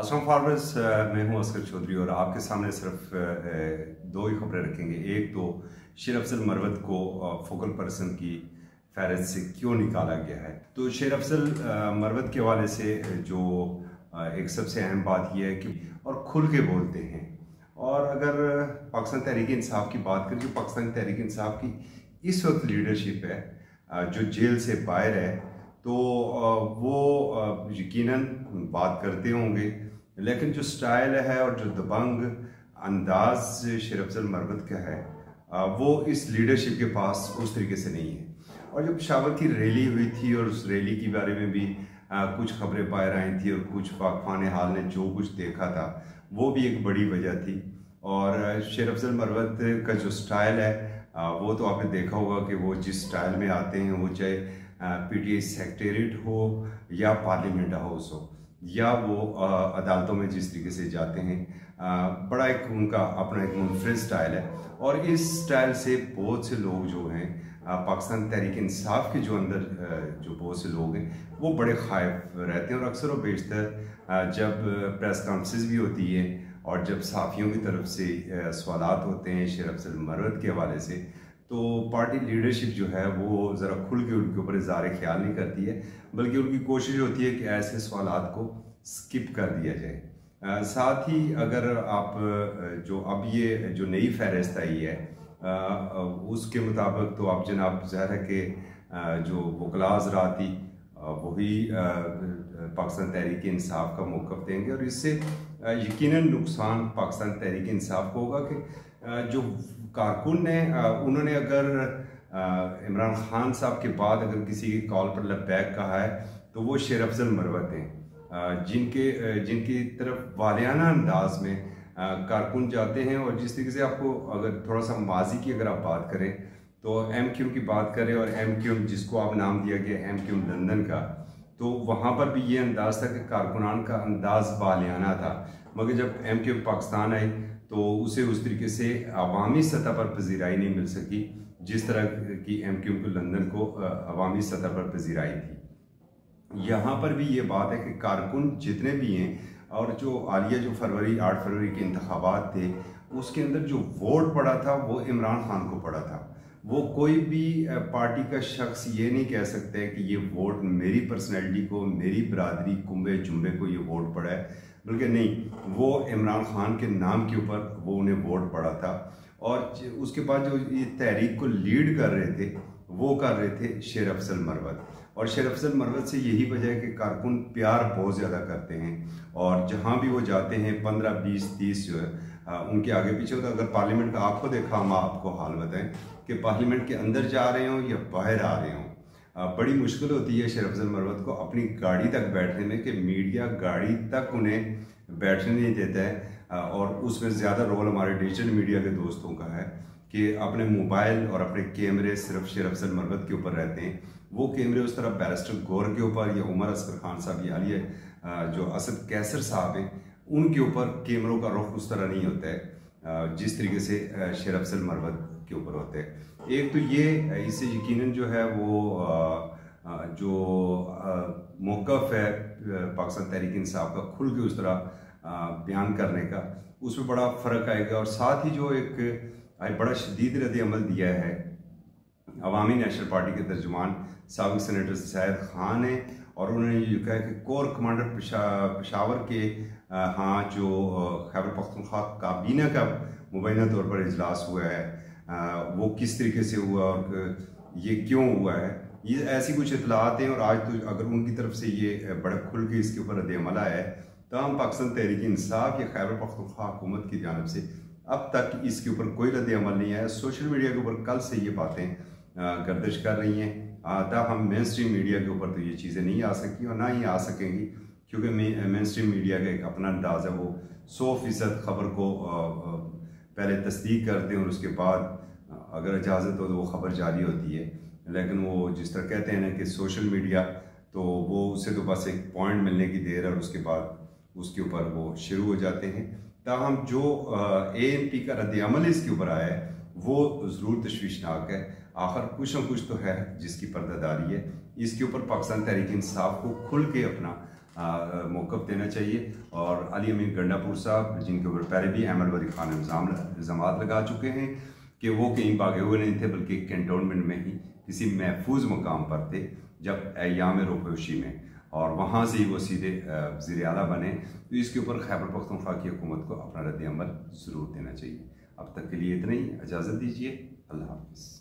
Aslam farmers, मैं हूं असगर चौधरी और आपके सामने सिर्फ दो ही खबरें रखेंगे। एक तो शेर अफजल मरवत को फोकल पर्सन की फहरिस्त से क्यों निकाला गया है। तो शेर अफजल मरवत के हवाले से जो एक सबसे अहम बात यह है कि और खुल के बोलते हैं। और अगर पाकिस्तान तहरीक इंसाफ की बात करें, जो पाकिस्तान तहरीक इंसाफ की इस वक्त लीडरशिप है जो जेल से बाहर है, तो वो यकीनन बात करते होंगे, लेकिन जो स्टाइल है और जो दबंग अंदाज शेर अफजल मरवत का है वो इस लीडरशिप के पास उस तरीके से नहीं है। और जब पेशावर की रैली हुई थी और उस रैली के बारे में भी कुछ खबरें बाहर आई थी और कुछ वाकफान हाल ने जो कुछ देखा था वो भी एक बड़ी वजह थी। और शेर अफजल मरवत का जो स्टाइल है वो तो आपने देखा होगा कि वो जिस स्टाइल में आते हैं, वो चाहे पीटीआई सेक्रेटेरिएट हो या पार्लियामेंट हाउस हो या वो अदालतों में जिस तरीके से जाते हैं, बड़ा एक उनका अपना एक मुनफरिद स्टाइल है। और इस स्टाइल से बहुत से लोग जो हैं पाकिस्तान तहरीक इंसाफ के जो अंदर जो बहुत से लोग हैं वो बड़े खाइफ रहते हैं। और अक्सर व बेशतर जब प्रेस कॉन्फ्रेंस भी होती है और जब सहाफ़ियों की तरफ से सवालात होते हैं शेर अफजल मरवत के हवाले से, तो पार्टी लीडरशिप जो है वो ज़रा खुल के उनके ऊपर इज़हार ख्याल नहीं करती है, बल्कि उनकी कोशिश होती है कि ऐसे सवालात को स्किप कर दिया जाए। साथ ही अगर आप जो अब ये जो नई फहरिस्त आई है उसके मुताबिक तो आप जनाब ज़ाहिर है कि जो वकला हज़रात वही पाकिस्तान तहरीक इंसाफ का मौक़िफ़ देंगे। और इससे यकीनन नुकसान पाकिस्तान तहरीक इंसाफ को होगा कि जो कारकुन ने उन्होंने अगर इमरान खान साहब के बाद अगर किसी की कॉल पर लब्बैक कहा है तो वो शेर अफजल मरवत हैं, जिनकी तरफ वालियाना अंदाज में कारकुन जाते हैं। और जिस तरीके से आपको अगर थोड़ा सा माजी की अगर आप बात करें तो MQ की बात करें और MQ जिसको आप नाम दिया गया MQ लंदन का, तो वहाँ पर भी ये अंदाज़ था कि कारकुनान का अंदाज वालियाना था। मगर जब MQ पाकिस्तान आई तो उसे उस तरीके से अवामी सतह पर पजीराई नहीं मिल सकी जिस तरह की MQ को लंदन को अवामी सतह पर पजीराई थी। यहाँ पर भी ये बात है कि कारकुन जितने भी हैं और जो आलिया जो 8 फरवरी के इंतखाबात थे उसके अंदर जो वोट पड़ा था वो इमरान खान को पड़ा था। वो कोई भी पार्टी का शख्स ये नहीं कह सकता है कि ये वोट मेरी पर्सनैलिटी को, मेरी बरादरी कुंबे जुम्बे को ये वोट पड़ा है, बल्कि नहीं, वो इमरान खान के नाम के ऊपर वो उन्हें वोट पड़ा था। और उसके बाद जो ये तहरीक को लीड कर रहे थे वो कर रहे थे शेर अफजल मरवत। और शेर अफजल मरवत से यही वजह है कि कारकुन प्यार बहुत ज़्यादा करते हैं और जहाँ भी वो जाते हैं 15, 20, 30 जो है उनके आगे पीछे होता है। अगर पार्लियामेंट का आपको देखा, हम आपको हाल बताएं कि पार्लियामेंट के अंदर जा रहे हों या बाहर आ रहे हों, बड़ी मुश्किल होती है शेर अफजल मरवत को अपनी गाड़ी तक बैठने में कि मीडिया गाड़ी तक उन्हें बैठने नहीं देता है। और उसमें ज़्यादा रोल हमारे डिजिटल मीडिया के दोस्तों का है कि अपने मोबाइल और अपने कैमरे सिर्फ शेर अफजल मरवत के ऊपर रहते हैं। वो कैमरे उस तरफ बैरिस्टर गौर के ऊपर या उमर असगर खान साहब या ये जो असद कैसर साहब हैं उनके ऊपर कैमरों का रुख उस तरह नहीं होता है जिस तरीके से शेर अफजल मरवत के ऊपर होते हैं। एक तो ये इससे यकीनन जो है वो जो मौक़िफ़ है पाकिस्तान तहरीक इंसाफ का खुल के उस तरह बयान करने का, उसमें बड़ा फ़र्क आएगा। और साथ ही जो एक बड़ा शदीद रद्द-ए-अमल दिया है अवामी नेशनल पार्टी के तर्जुमान साबिक़ सेनेटर सैयद खान है, और उन्होंने ये कहा कि कोर कमांडर पेशावर के हाँ जो खैबर पख्तूनख्वा काबीना का मुबैना तौर पर इजलास हुआ है वो किस तरीके से हुआ और ये क्यों हुआ है, ये ऐसी कुछ इतलात हैं। और आज तो अगर उनकी तरफ से ये बड़ा खुल के इसके ऊपर रद्द-ए-अमल आया है, तमाम पाकिस्तान तहरीक इंसाफ या खैबर पख्तूनख्वा हुकूमत की जानिब से अब तक इसके ऊपर कोई रद्द-ए-अमल नहीं आया। सोशल मीडिया के ऊपर कल से ये बातें गर्दिश कर रही हैं, ताहम मेन स्ट्रीम मीडिया के ऊपर तो ये चीज़ें नहीं आ सकती और ना ही आ सकेंगी, क्योंकि मेन स्ट्रीम मीडिया का एक अपना अंदाज़ है, वो 100% खबर को पहले तस्दीक करते हैं और उसके बाद अगर इजाज़त हो तो वो खबर जारी होती है। लेकिन वो जिस तरह कहते हैं ना कि सोशल मीडिया, तो वो उसे तो बस एक पॉइंट मिलने की देर और उसके बाद उसके ऊपर वो शुरू हो जाते हैं। ताहम जो ANP का रद्द-ए-अमल इसके ऊपर आया है वो ज़रूर तशवीशनाक है। आखिर कुछ न कुछ तो है जिसकी पर्दादारी है। इसके ऊपर पाकिस्तान तहरीक इंसाफ को खुल के अपना मौक़िफ़ देना चाहिए। और अली अमीन गंडापुर साहब, जिनके ऊपर पहले भी अहमद वली खान इल्ज़ामात लगा चुके हैं कि वो कहीं भागे हुए नहीं थे, बल्कि कैंटोनमेंट में ही किसी महफूज मकाम पर थे जब अय्याम रोपोशी में, और वहाँ से ही वो सीधे वज़ीर आला बने। तो इसके ऊपर खैबर पख्तूनख्वा की हुकूमत को अपना रद्द अमल ज़रूर देना चाहिए। अब तक के लिए इतना ही, इजाज़त दीजिए। अल्लाह हाफ़िज़।